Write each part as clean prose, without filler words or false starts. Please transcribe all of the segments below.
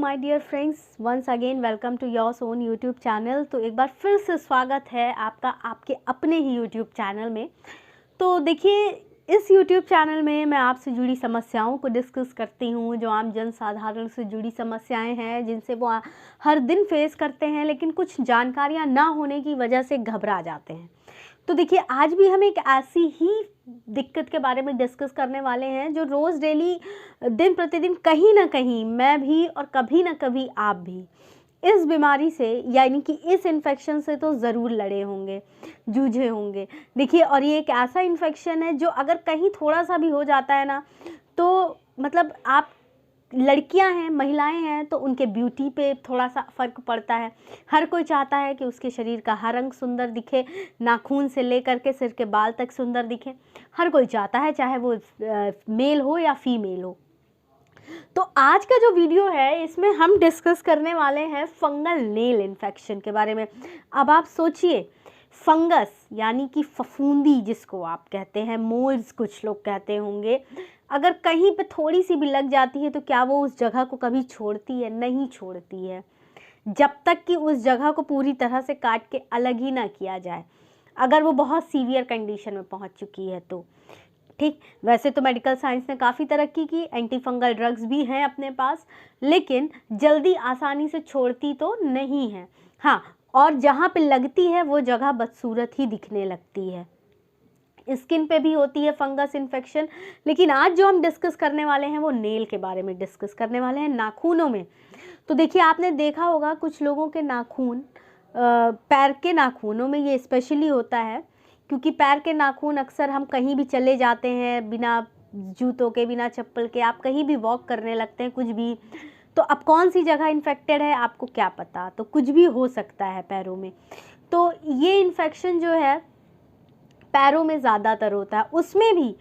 My dear friends, once again welcome to your own YouTube channel. तो एक बार फिर से स्वागत है आपका आपके अपने ही यूट्यूब चैनल में। तो देखिए, इस यूट्यूब चैनल में मैं आपसे जुड़ी समस्याओं को डिस्कस करती हूँ, जो आम जन साधारण से जुड़ी समस्याएं हैं जिनसे वो हर दिन फेस करते हैं, लेकिन कुछ जानकारियाँ ना होने की वजह से घबरा जाते हैं। तो देखिए, आज भी हम एक ऐसी ही दिक्कत के बारे में डिस्कस करने वाले हैं जो रोज़ डेली दिन प्रतिदिन कहीं ना कहीं मैं भी और कभी ना कभी आप भी इस बीमारी से, यानी कि इस इन्फेक्शन से तो ज़रूर लड़े होंगे, जूझे होंगे। देखिए, और ये एक ऐसा इन्फेक्शन है जो अगर कहीं थोड़ा सा भी हो जाता है ना, तो मतलब आप लड़कियां हैं, महिलाएं हैं, तो उनके ब्यूटी पे थोड़ा सा फ़र्क पड़ता है। हर कोई चाहता है कि उसके शरीर का हर अंग सुंदर दिखे, नाखून से लेकर के सिर के बाल तक सुंदर दिखे। हर कोई चाहता है, चाहे वो मेल हो या फीमेल हो। तो आज का जो वीडियो है, इसमें हम डिस्कस करने वाले हैं फंगल नेल इन्फेक्शन के बारे में। अब आप सोचिए, फंगस यानी कि फफूंदी जिसको आप कहते हैं, मोल्ड्स कुछ लोग कहते होंगे, अगर कहीं पे थोड़ी सी भी लग जाती है तो क्या वो उस जगह को कभी छोड़ती है? नहीं छोड़ती है, जब तक कि उस जगह को पूरी तरह से काट के अलग ही ना किया जाए, अगर वो बहुत सीवियर कंडीशन में पहुंच चुकी है तो। ठीक, वैसे तो मेडिकल साइंस ने काफ़ी तरक्की की, एंटी फंगल ड्रग्स भी हैं अपने पास, लेकिन जल्दी आसानी से छोड़ती तो नहीं है। हाँ, और जहाँ पे लगती है वो जगह बदसूरत ही दिखने लगती है। स्किन पे भी होती है फंगस इन्फेक्शन, लेकिन आज जो हम डिस्कस करने वाले हैं वो नेल के बारे में डिस्कस करने वाले हैं, नाखूनों में। तो देखिए, आपने देखा होगा कुछ लोगों के नाखून, पैर के नाखूनों में ये स्पेशली होता है, क्योंकि पैर के नाखून अक्सर हम कहीं भी चले जाते हैं, बिना जूतों के, बिना चप्पल के, आप कहीं भी वॉक करने लगते हैं, कुछ भी, तो अब कौन सी जगह इन्फेक्टेड है आपको क्या पता, तो कुछ भी हो सकता है पैरों में। तो ये इन्फेक्शन जो है पैरों में ज़्यादातर होता है, उसमें भी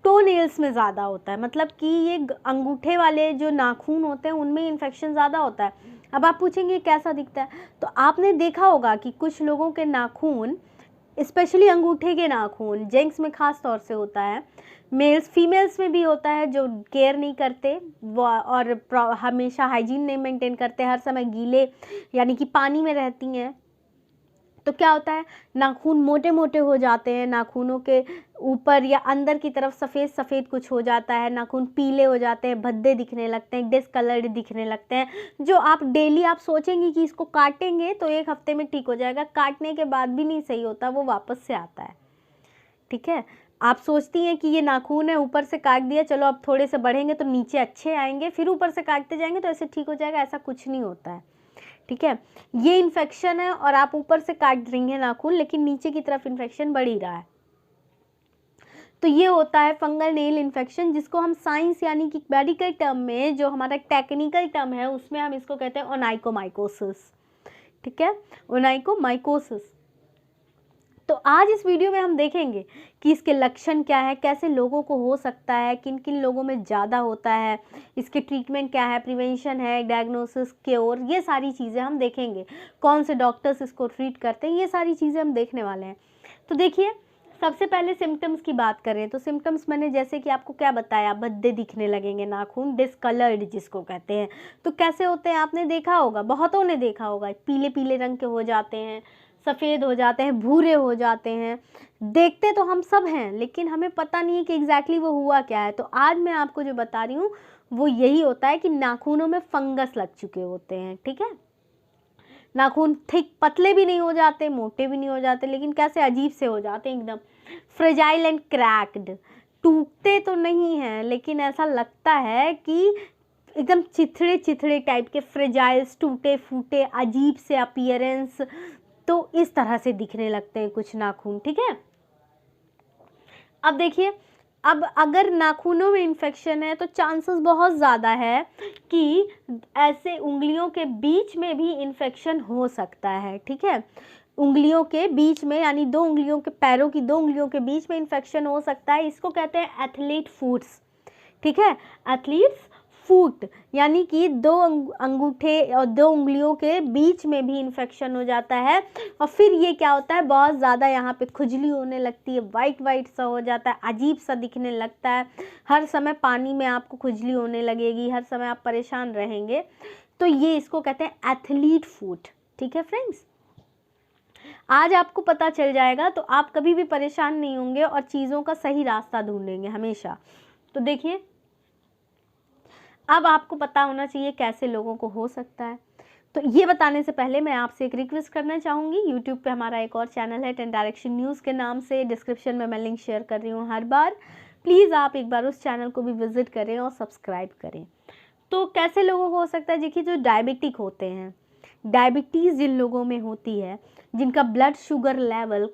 टो नेल्स में ज़्यादा होता है, मतलब कि ये अंगूठे वाले जो नाखून होते हैं उनमें इन्फेक्शन ज़्यादा होता है। अब आप पूछेंगे कैसा दिखता है, तो आपने देखा होगा कि कुछ लोगों के नाखून, स्पेशली अंगूठे के नाखून, जेंट्स में ख़ास तौर से होता है, मेल्स फीमेल्स में भी होता है, जो केयर नहीं करते और हमेशा हाइजीन नहीं मेंटेन करते, हर समय गीले यानी कि पानी में रहती हैं, तो क्या होता है, नाखून मोटे मोटे हो जाते हैं, नाखूनों के ऊपर या अंदर की तरफ सफ़ेद सफ़ेद कुछ हो जाता है, नाखून पीले हो जाते हैं, भद्दे दिखने लगते हैं, डिसकलर्ड दिखने लगते हैं, जो आप डेली आप सोचेंगे कि इसको काटेंगे तो एक हफ्ते में ठीक हो जाएगा, काटने के बाद भी नहीं सही होता, वो वापस से आता है। ठीक है, आप सोचती हैं कि ये नाखून है, ऊपर से काट दिया, चलो अब थोड़े से बढ़ेंगे तो नीचे अच्छे आएंगे, फिर ऊपर से काटते जाएंगे तो ऐसे ठीक हो जाएगा, ऐसा कुछ नहीं होता है। ठीक है, ये इन्फेक्शन है और आप ऊपर से काट रही हैं नाखून, लेकिन नीचे की तरफ इन्फेक्शन बढ़ ही रहा है। तो ये होता है फंगल नेल इन्फेक्शन, जिसको हम साइंस यानी कि मेडिकल टर्म में, जो हमारा टेक्निकल टर्म है, उसमें हम इसको कहते हैं ओनाइकोमाइकोसिस। ठीक है, ओनाइकोमाइकोसिस। तो आज इस वीडियो में हम देखेंगे कि इसके लक्षण क्या है, कैसे लोगों को हो सकता है, किन किन लोगों में ज़्यादा होता है, इसके ट्रीटमेंट क्या है, प्रिवेंशन है, डायग्नोसिस, क्योर, ये सारी चीज़ें हम देखेंगे, कौन से डॉक्टर्स इसको ट्रीट करते हैं, ये सारी चीज़ें हम देखने वाले हैं। तो देखिए, सबसे पहले सिम्टम्स की बात करें तो सिम्टम्स मैंने जैसे कि आपको क्या बताया, भद्दे दिखने लगेंगे नाखून, डिसकलर्ड जिसको कहते हैं। तो कैसे होते हैं, आपने देखा होगा, बहुतों ने देखा होगा, पीले पीले रंग के हो जाते हैं, सफ़ेद हो जाते हैं, भूरे हो जाते हैं। देखते तो हम सब हैं, लेकिन हमें पता नहीं है कि एग्जैक्टली वो हुआ क्या है। तो आज मैं आपको जो बता रही हूँ वो यही होता है कि नाखूनों में फंगस लग चुके होते हैं। ठीक है, नाखून थिक, पतले भी नहीं हो जाते, मोटे भी नहीं हो जाते, लेकिन कैसे अजीब से हो जाते हैं, एकदम फ्रेजाइल एंड क्रैक्ड। टूटते तो नहीं हैं, लेकिन ऐसा लगता है कि एकदम चिथड़े चिथड़े टाइप के, फ्रेजाइल्स, टूटे फूटे, अजीब से अपीयरेंस, तो इस तरह से दिखने लगते हैं कुछ नाखून। ठीक है, अब देखिए, अब अगर नाखूनों में इन्फेक्शन है तो चांसेस बहुत ज़्यादा है कि ऐसे उंगलियों के बीच में भी इन्फेक्शन हो सकता है। ठीक है, उंगलियों के बीच में, यानी दो उंगलियों के, पैरों की दो उंगलियों के बीच में इन्फेक्शन हो सकता है, इसको कहते हैं एथलीट फूट्स। ठीक है, एथलीट्स फूट, यानी कि दो अंगूठे और दो उंगलियों के बीच में भी इन्फेक्शन हो जाता है, और फिर ये क्या होता है, बहुत ज़्यादा यहाँ पे खुजली होने लगती है, वाइट वाइट सा हो जाता है, अजीब सा दिखने लगता है, हर समय पानी में आपको खुजली होने लगेगी, हर समय आप परेशान रहेंगे। तो ये इसको कहते हैं एथलीट फूड। ठीक है फ्रेंड्स, आज आपको पता चल जाएगा तो आप कभी भी परेशान नहीं होंगे और चीज़ों का सही रास्ता ढूंढेंगे हमेशा। तो देखिए, अब आपको पता होना चाहिए कैसे लोगों को हो सकता है। तो ये बताने से पहले मैं आपसे एक रिक्वेस्ट करना चाहूँगी, यूट्यूब पे हमारा एक और चैनल है 10 डायरेक्शन न्यूज़ के नाम से, डिस्क्रिप्शन में मैं लिंक शेयर कर रही हूँ हर बार, प्लीज़ आप एक बार उस चैनल को भी विजिट करें और सब्सक्राइब करें। तो कैसे लोगों को हो सकता है, देखिए जो डायबिटिक होते हैं, डायबिटीज़ जिन लोगों में होती है, जिनका ब्लड शुगर लेवल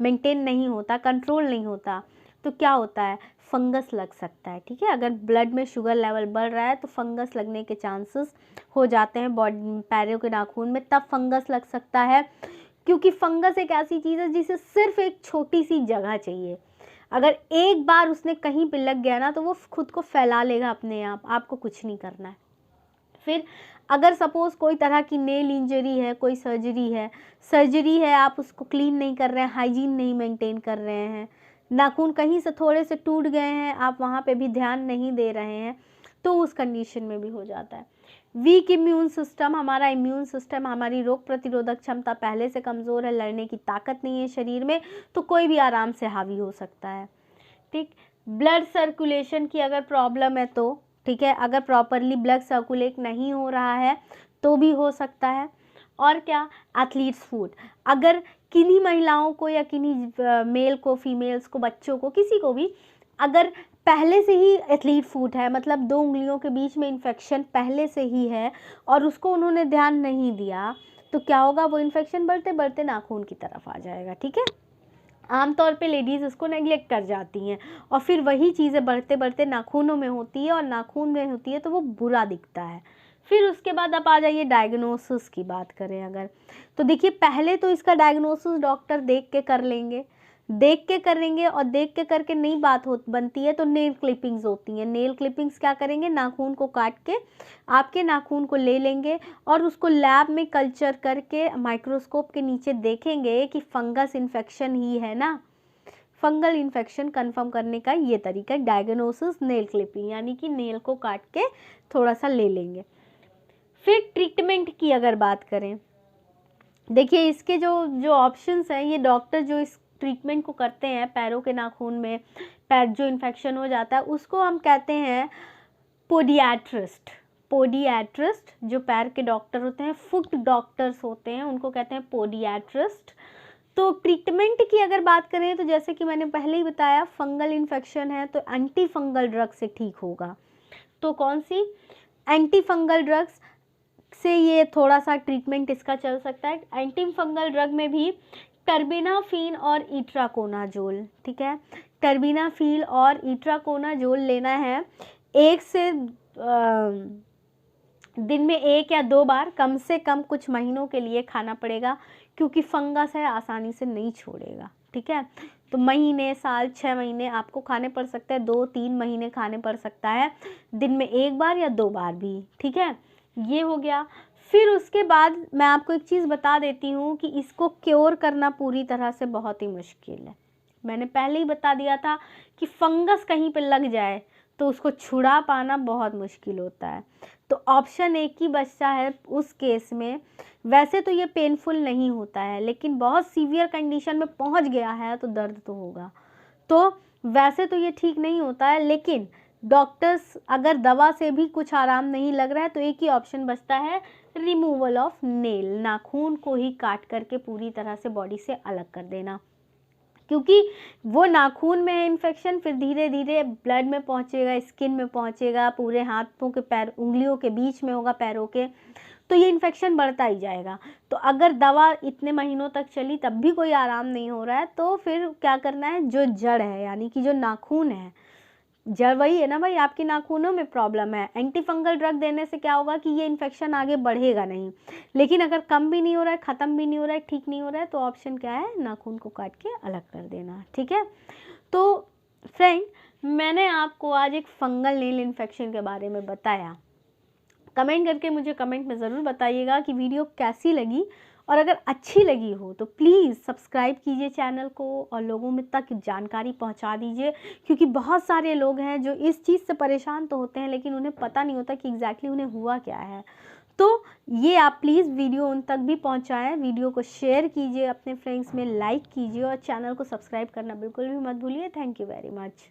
मेंटेन नहीं होता, कंट्रोल नहीं होता, तो क्या होता है, फंगस लग सकता है। ठीक है, अगर ब्लड में शुगर लेवल बढ़ रहा है तो फंगस लगने के चांसेस हो जाते हैं बॉडी, पैरों के नाखून में, तब फंगस लग सकता है। क्योंकि फंगस एक ऐसी चीज़ है जिसे सिर्फ एक छोटी सी जगह चाहिए, अगर एक बार उसने कहीं पे लग गया ना तो वो खुद को फैला लेगा अपने आप, आपको कुछ नहीं करना है। फिर अगर सपोज़ कोई तरह की नेल इंजरी है, कोई सर्जरी है, आप उसको क्लीन नहीं कर रहे हैं, हाइजीन नहीं मेंटेन कर रहे हैं, नाखून कहीं से थोड़े से टूट गए हैं, आप वहाँ पे भी ध्यान नहीं दे रहे हैं, तो उस कंडीशन में भी हो जाता है। वीक इम्यून सिस्टम, हमारा इम्यून सिस्टम, हमारी रोग प्रतिरोधक क्षमता पहले से कमज़ोर है, लड़ने की ताकत नहीं है शरीर में, तो कोई भी आराम से हावी हो सकता है। ठीक, ब्लड सर्कुलेशन की अगर प्रॉब्लम है तो, ठीक है, अगर प्रॉपरली ब्लड सर्कुलेट नहीं हो रहा है तो भी हो सकता है। और क्या, एथलीट्स फूड, अगर किन्हीं महिलाओं को या किन्हीं मेल को, फीमेल्स को, बच्चों को, किसी को भी अगर पहले से ही एथलीट फूड है, मतलब 2 उंगलियों के बीच में इन्फेक्शन पहले से ही है और उसको उन्होंने ध्यान नहीं दिया, तो क्या होगा, वो इन्फेक्शन बढ़ते बढ़ते नाखून की तरफ आ जाएगा। ठीक है, आमतौर पे लेडीज़ इसको नेग्लेक्ट कर जाती हैं और फिर वही चीज़ें बढ़ते बढ़ते नाखूनों में होती है, और नाखून में होती है तो वो बुरा दिखता है। फिर उसके बाद आप आ जाइए डायग्नोसिस की बात करें अगर, तो देखिए पहले तो इसका डायग्नोसिस डॉक्टर देख के करेंगे, और देख के करके नहीं बात बनती है तो नेल क्लिपिंग्स होती हैं। नेल क्लिपिंग्स क्या करेंगे, नाखून को काट के आपके नाखून को ले लेंगे और उसको लैब में कल्चर करके माइक्रोस्कोप के नीचे देखेंगे कि फंगस इन्फेक्शन ही है ना। फंगल इन्फेक्शन कंफर्म करने का ये तरीका डायग्नोसिस नेल क्लिपिंग, यानी कि नेल को काट के थोड़ा सा ले लेंगे। फिर ट्रीटमेंट की अगर बात करें, देखिए इसके जो ऑप्शंस हैं, ये डॉक्टर जो इस ट्रीटमेंट को करते हैं पैरों के नाखून में, पैर जो इन्फेक्शन हो जाता है उसको हम कहते हैं पोडियाट्रिस्ट। जो पैर के डॉक्टर होते हैं, फुट डॉक्टर्स होते हैं, उनको कहते हैं पोडियाट्रिस्ट। तो ट्रीटमेंट की अगर बात करें तो जैसे कि मैंने पहले ही बताया, फंगल इन्फेक्शन है तो एंटी फंगल ड्रग से ठीक होगा। तो कौन सी, एंटी फंगल ड्रग्स से ये थोड़ा सा ट्रीटमेंट इसका चल सकता है। एंटी फंगल ड्रग में भी टर्बिनाफिन और इट्राकोनाजोल, ठीक है, टर्बिनाफिन और इट्राकोनाजोल लेना है, दिन में 1 या 2 बार कम से कम कुछ महीनों के लिए खाना पड़ेगा, क्योंकि फंगस है, आसानी से नहीं छोड़ेगा। ठीक है, तो महीने, साल, 6 महीने आपको खाने पड़ सकते हैं, 2-3 महीने खाने पड़ सकता है, दिन में 1 बार या 2 बार भी। ठीक है, ये हो गया। फिर उसके बाद मैं आपको एक चीज़ बता देती हूँ कि इसको क्योर करना पूरी तरह से बहुत ही मुश्किल है। मैंने पहले ही बता दिया था कि फंगस कहीं पे लग जाए तो उसको छुड़ा पाना बहुत मुश्किल होता है। तो ऑप्शन एक ही बचता है उस केस में। वैसे तो ये पेनफुल नहीं होता है, लेकिन बहुत सीवियर कंडीशन में पहुंच गया है तो दर्द तो होगा। तो वैसे तो ये ठीक नहीं होता है, लेकिन डॉक्टर्स अगर दवा से भी कुछ आराम नहीं लग रहा है तो एक ही ऑप्शन बचता है, रिमूवल ऑफ नेल, नाखून को ही काट करके पूरी तरह से बॉडी से अलग कर देना, क्योंकि वो नाखून में है इन्फेक्शन, फिर धीरे धीरे ब्लड में पहुंचेगा, स्किन में पहुंचेगा, पूरे हाथों के पैर, उंगलियों के बीच में होगा पैरों के, तो ये इन्फेक्शन बढ़ता ही जाएगा। तो अगर दवा इतने महीनों तक चली तब भी कोई आराम नहीं हो रहा है, तो फिर क्या करना है, जो जड़ है यानी कि जो नाखून है, जड़ वही है ना भाई, आपके नाखूनों में प्रॉब्लम है, एंटी फंगल ड्रग देने से क्या होगा कि ये इन्फेक्शन आगे बढ़ेगा नहीं। लेकिन अगर कम भी नहीं हो रहा है, ख़त्म भी नहीं हो रहा है, ठीक नहीं हो रहा है, तो ऑप्शन क्या है, नाखून को काट के अलग कर देना। ठीक है, तो फ्रेंड, मैंने आपको आज एक फंगल नेल इन्फेक्शन के बारे में बताया। कमेंट करके मुझे कमेंट में ज़रूर बताइएगा कि वीडियो कैसी लगी, और अगर अच्छी लगी हो तो प्लीज़ सब्सक्राइब कीजिए चैनल को और लोगों में तक जानकारी पहुंचा दीजिए, क्योंकि बहुत सारे लोग हैं जो इस चीज़ से परेशान तो होते हैं लेकिन उन्हें पता नहीं होता कि एग्जैक्टली उन्हें हुआ क्या है। तो ये आप प्लीज़ वीडियो उन तक भी पहुंचाएं, वीडियो को शेयर कीजिए अपने फ्रेंड्स में, लाइक कीजिए और चैनल को सब्सक्राइब करना बिल्कुल भी मत भूलिए। Thank you very much.